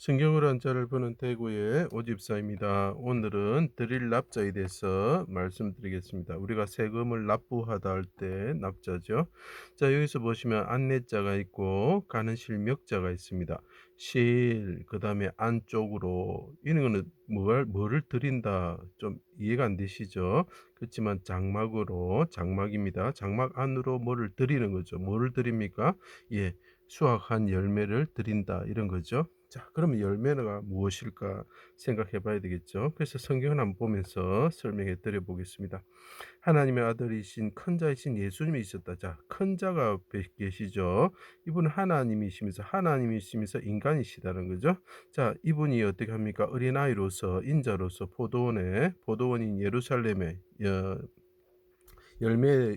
성경으로 한자를 보는 대구의 오집사입니다. 오늘은 드릴 납자에 대해서 말씀드리겠습니다. 우리가 세금을 납부하다 할 때 납자죠. 자, 여기서 보시면 안내자가 있고 가는 실명자가 있습니다. 실, 그 다음에 안쪽으로 이런 거는 뭐를 드린다 좀 이해가 안 되시죠? 그렇지만 장막으로 장막입니다. 장막 안으로 뭐를 드리는 거죠. 뭐를 드립니까? 예, 수확한 열매를 드린다 이런 거죠. 자, 그러면 열매가 무엇일까 생각해 봐야 되겠죠. 그래서 성경을 한번 보면서 설명해 드려 보겠습니다. 하나님의 아들이신 큰 자이신 예수님이 있었다. 자, 큰 자가 계시죠. 이분은 하나님이시면서 인간이시다는 거죠. 자, 이분이 어떻게 합니까? 어린아이로서 인자로서 포도원인 예루살렘에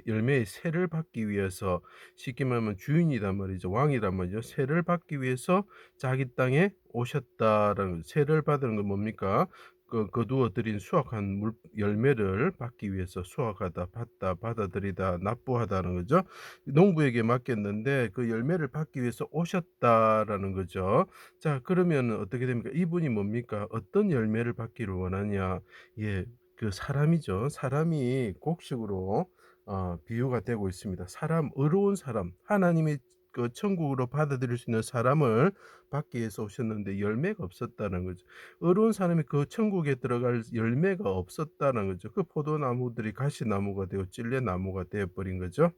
열매의 세를 받기 위해서, 쉽게 말하면 주인이란 말이죠. 왕이란 말이죠. 세를 받기 위해서 자기 땅에 오셨다라는, 세를 받은 건 뭡니까? 거두어 들인 수확한 열매를 받기 위해서 수확하다, 받다, 받아들이다, 납부하다는 거죠. 농부에게 맡겼는데 그 열매를 받기 위해서 오셨다라는 거죠. 자, 그러면 어떻게 됩니까? 이분이 뭡니까? 어떤 열매를 받기를 원하냐? 예, 그 사람이죠. 사람이 곡식으로 비유가 되고 있습니다. 의로운 사람, 하나님의 그 천국으로 받아들일 수 있는 사람을 받기 위해서 오셨는데 열매가 없었다는 거죠. 의로운 사람이 그 천국에 들어갈 열매가 없었다는 거죠. 그 포도나무들이 가시나무가 되고 찔레나무가 되어 버린 거죠.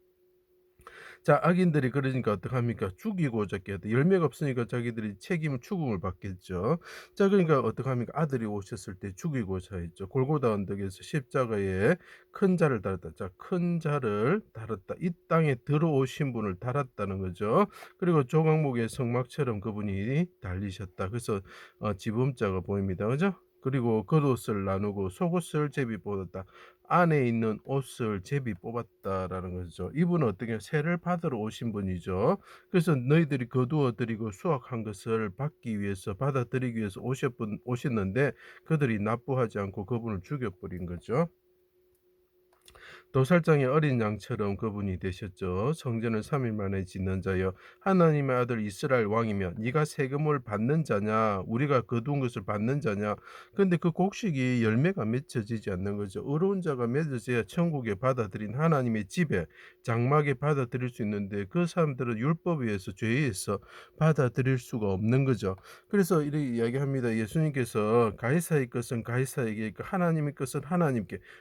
자, 악인들이 그러니까 어떡합니까? 죽이고자 깨다. 열매가 없으니까 자기들이 추궁을 받겠죠. 자, 그러니까 어떡합니까? 아들이 오셨을 때 죽이고자 했죠. 골고다 언덕에서 십자가에 큰 자를 달았다. 자, 큰 자를 달았다. 이 땅에 들어오신 분을 달았다는 거죠. 그리고 조각목의 성막처럼 그분이 달리셨다. 그래서 지범자가 보입니다. 그죠? 그리고 겉옷을 나누고 속옷을 제비 뽑았다. 안에 있는 옷을 제비 뽑았다라는 거죠. 이분은 어떻게 세를 받으러 오신 분이죠. 그래서 너희들이 거두어 들이고 수확한 것을 받기 위해서, 받아들이기 위해서 오셨는데 그들이 납부하지 않고 그분을 죽여버린 거죠. 도살장의 어린 양처럼 그분이 되셨죠. 성전을 3일 만에 짓는 자여, 하나님의 아들 이스라엘 왕이며 네가 세금을 받는 자냐, 우리가 거두은 것을 받는 자냐. 근데 그 곡식이 열매가 맺혀지지 않는 거죠. 의로운 자가 맺어져야 천국에 받아들인 하나님의 집에, 장막에 받아들일 수 있는데 그 사람들은 율법에 의해서, 죄에 의해서 받아들일 수가 없는 거죠. 그래서 이렇게 이야기합니다. 예수님께서 가이사의 것은 가이사에게, 하나님의 것은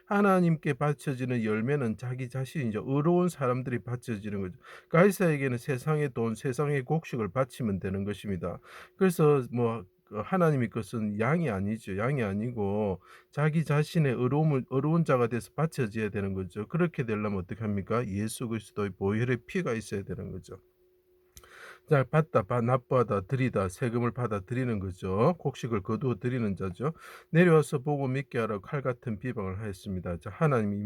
하나님께 바쳐지는 열매는 자기 자신이죠. 의로운 사람들이 바쳐지는 거죠. 가이사에게는 세상의 돈, 세상의 곡식을 바치면 되는 것입니다. 그래서 하나님의 것은 양이 아니죠. 양이 아니고 자기 자신의 의로운 자가 돼서 바쳐져야 되는 거죠. 그렇게 되려면 어떻게 합니까? 예수 그리스도의 보혈의 피가 있어야 되는 거죠. 자, 납부하다, 드리다, 세금을 받아 드리는 거죠. 곡식을 거두어 드리는 자죠. 내려와서 보고 믿게 하라고 칼 같은 비방을 하였습니다. 자, 하나님이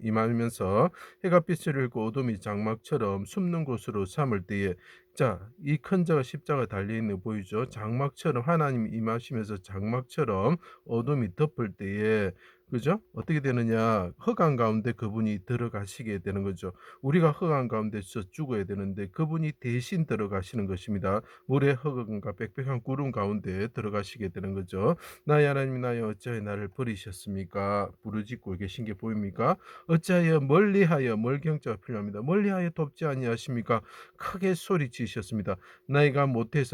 임하면서 해가 빛을 잃고 어둠이 장막처럼 숨는 곳으로 삼을 때에, 자, 이 큰 자가 십자가 달려 있는 거 보이죠? 장막처럼 하나님이 임하시면서 장막처럼 어둠이 덮을 때에, 그죠? 어떻게 되느냐? 흑암 가운데 그분이 들어가시게 되는 거죠. 우리가 흑암 가운데서 죽어야 되는데 그분이 대신 들어가시는 것입니다. 물의 흑암과 빽빽한 구름 가운데 들어가시게 되는 거죠. 나의 하나님, 나여 어찌하여 나를 버리셨습니까? 부르짖고 계신 게 보입니까? 어찌하여 멀리하여, 멀경자가 필요합니다. 멀리하여 돕지 아니하십니까? 크게 소리치셨습니다. 나이가 모태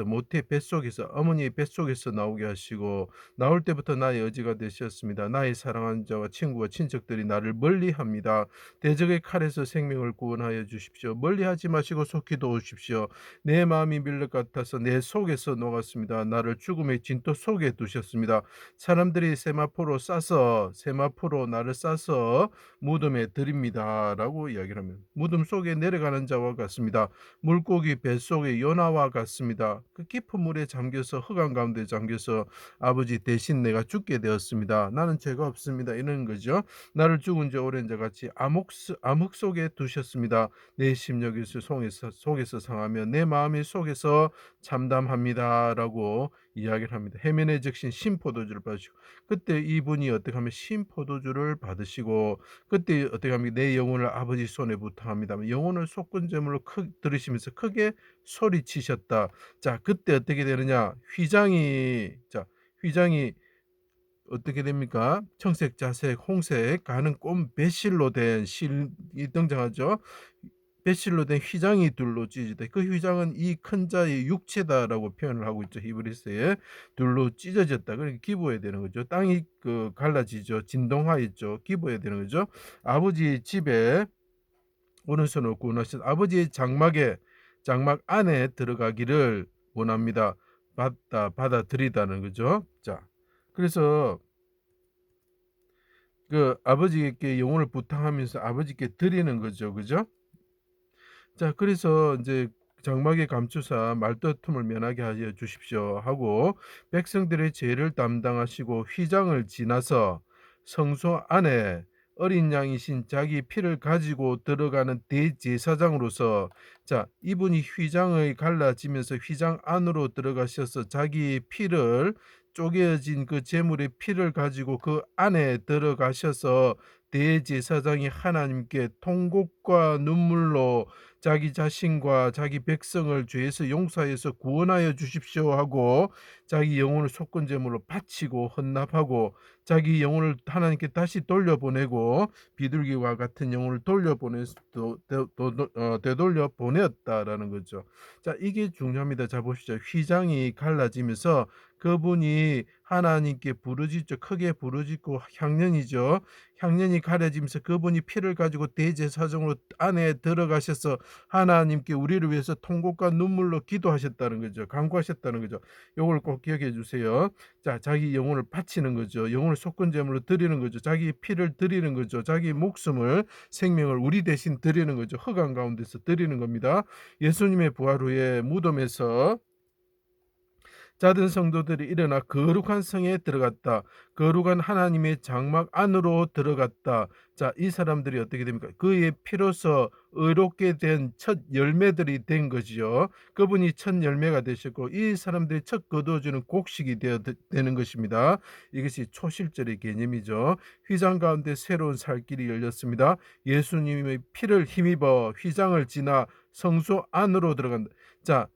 뱃속에서, 어머니의 뱃속에서 나오게 하시고 나올 때부터 나의 의지가 되셨습니다. 나의 사랑하는 자와 친구와 친척들이 나를 멀리합니다. 대적의 칼에서 생명을 구원하여 주십시오. 멀리하지 마시고 속히 도우십시오. 내 마음이 밀렵 같아서 내 속에서 녹았습니다. 나를 죽음의 진토 속에 두셨습니다. 사람들이 세마포로 나를 싸서 무덤에 드립니다라고 이야기를 하면, 무덤 속에 내려가는 자와 같습니다. 물고기 뱃속의 요나와 같습니다. 그 깊은 물에 잠겨서, 흑암 가운데 잠겨서, 아버지 대신 내가 죽게 되었습니다. 나는 죄가 없습니다. 두셨습니다. 이런 거죠. 나를 죽은 지 오랜 자 같이 암흑 속에 두셨습니다. 내 심령이 속에서 상하며 내 마음이 속에서 참담합니다라고 이야기를 합니다. 해면에 적신 신포도주를 받으시고, 그때 이분이 어떻게 하면 신포도주를 받으시고, 그때 어떻게 하면 내 영혼을 아버지 손에 부탁합니다. 영혼을 속건제물로 들으시면서 크게 소리치셨다. 자, 그때 어떻게 되느냐? 휘장이 어떻게 됩니까? 청색, 자색, 홍색 가는 꽃 배실로 된 실이 등장하죠. 배실로 된 휘장이 둘로 찢어지다. 그 휘장은 이 큰 자의 육체다라고 표현을 하고 있죠. 히브리서에 둘로 찢어졌다. 그러니까 기부해야 되는 거죠. 땅이 갈라지죠. 진동하였죠. 기부해야 되는 거죠. 아버지의 집에 오른손으로 구원하신 아버지의 장막 안에 들어가기를 원합니다. 받아들이다는 거죠. 자, 그래서 그 아버지께 영혼을 부탁하면서 아버지께 드리는 거죠. 그죠? 자, 그래서 이제 장막에 감추사 말다툼을 면하게 하여 주십시오 하고 백성들의 죄를 담당하시고 휘장을 지나서 성소 안에 어린 양이신 자기 피를 가지고 들어가는 대제사장으로서, 자, 이분이 휘장을 갈라지면서 휘장 안으로 들어가셔서 자기 피를 쪼개진 그 제물의 피를 가지고 그 안에 들어가셔서 대제사장이 하나님께 통곡과 눈물로 자기 자신과 자기 백성을 죄에서 용서해서 구원하여 주십시오 하고 자기 영혼을 속건제물로 바치고 헌납하고 자기 영혼을 하나님께 다시 돌려보내고 비둘기와 같은 영혼을 되돌려 보냈다라는 거죠. 자, 이게 중요합니다. 자, 보시죠. 휘장이 갈라지면서 그분이 하나님께 부르짖죠. 크게 부르짖고 향년이죠. 향년이 가려지면서 그분이 피를 가지고 대제사장으로 안에 들어가셔서 하나님께 우리를 위해서 통곡과 눈물로 기도하셨다는 거죠. 간구하셨다는 거죠. 요걸 꼭 기억해 주세요. 자, 자기 영혼을 바치는 거죠. 영혼을 속건제물로 드리는 거죠. 자기 피를 드리는 거죠. 자기 목숨을, 생명을 우리 대신 드리는 거죠. 흑암 가운데서 드리는 겁니다. 예수님의 부활 후에 무덤에서 자든 성도들이 일어나 거룩한 성에 들어갔다. 거룩한 하나님의 장막 안으로 들어갔다. 자, 이 사람들이 어떻게 됩니까? 그의 피로서 의롭게 된 첫 열매들이 된 거지요. 그분이 첫 열매가 되셨고 이 사람들이 첫 거두어주는 곡식이 되는 것입니다. 이것이 초실절의 개념이죠. 휘장 가운데 새로운 살 길이 열렸습니다. 예수님의 피를 힘입어 휘장을 지나 성소 안으로 들어간다. 자,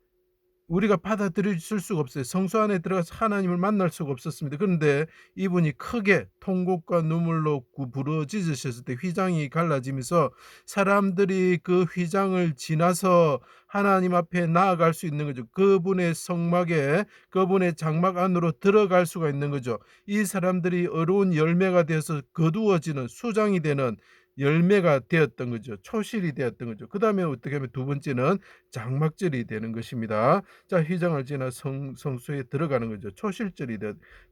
우리가 받아들일 수가 없어요. 성소 안에 들어가서 하나님을 만날 수가 없었습니다. 그런데 이분이 크게 통곡과 눈물로 부르짖으셨을 때 휘장이 갈라지면서 사람들이 그 휘장을 지나서 하나님 앞에 나아갈 수 있는 거죠. 그분의 성막에, 그분의 장막 안으로 들어갈 수가 있는 거죠. 이 사람들이 어려운 열매가 되어서 거두어지는 수장이 되는 열매가 되었던 거죠. 초실이 되었던 거죠. 그 다음에 어떻게 하면 두 번째는 장막절이 되는 것입니다. 자, 휘장을 지나 성소에 들어가는 거죠. 초실절이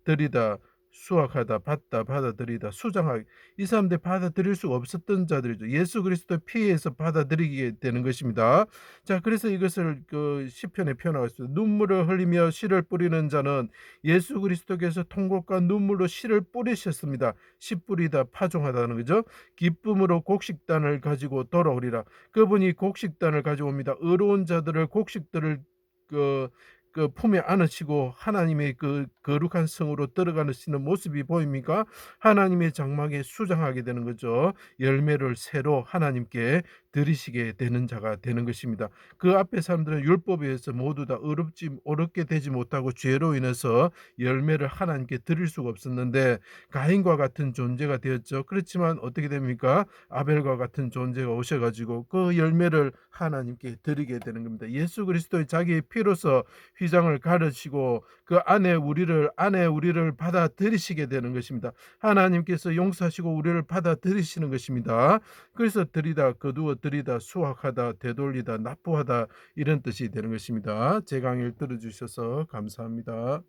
들이다, 수확하다, 받다, 받아들이다, 수장하기. 이 사람들 받아들일 수가 없었던 자들이죠. 예수 그리스도 피해서 받아들이게 되는 것입니다. 자, 그래서 이것을 그 시편에 표현하고 있습니다. 눈물을 흘리며 씨를 뿌리는 자는 예수 그리스도께서 통곡과 눈물로 씨를 뿌리셨습니다. 씨 뿌리다, 파종하다는 거죠. 기쁨으로 곡식단을 가지고 돌아오리라. 그분이 곡식단을 가져옵니다. 의로운 자들을 곡식들을 그 품에 안으시고 하나님의 그 거룩한 성으로 들어가시는 모습이 보입니까? 하나님의 장막에 수장하게 되는 거죠. 열매를 새로 하나님께 드리시게 되는 자가 되는 것입니다. 그 앞에 사람들은 율법에 의해서 모두 다 어렵게 되지 못하고 죄로 인해서 열매를 하나님께 드릴 수가 없었는데 가인과 같은 존재가 되었죠. 그렇지만 어떻게 됩니까? 아벨과 같은 존재가 오셔가지고 그 열매를 하나님께 드리게 되는 겁니다. 예수 그리스도의 자기의 피로서 휘장을 가르시고 그 안에 우리를 받아들이시게 되는 것입니다. 하나님께서 용서하시고 우리를 받아들이시는 것입니다. 그래서 드리다, 거두어 드리다, 수확하다, 되돌리다, 납부하다 이런 뜻이 되는 것입니다. 제 강의를 들어주셔서 감사합니다.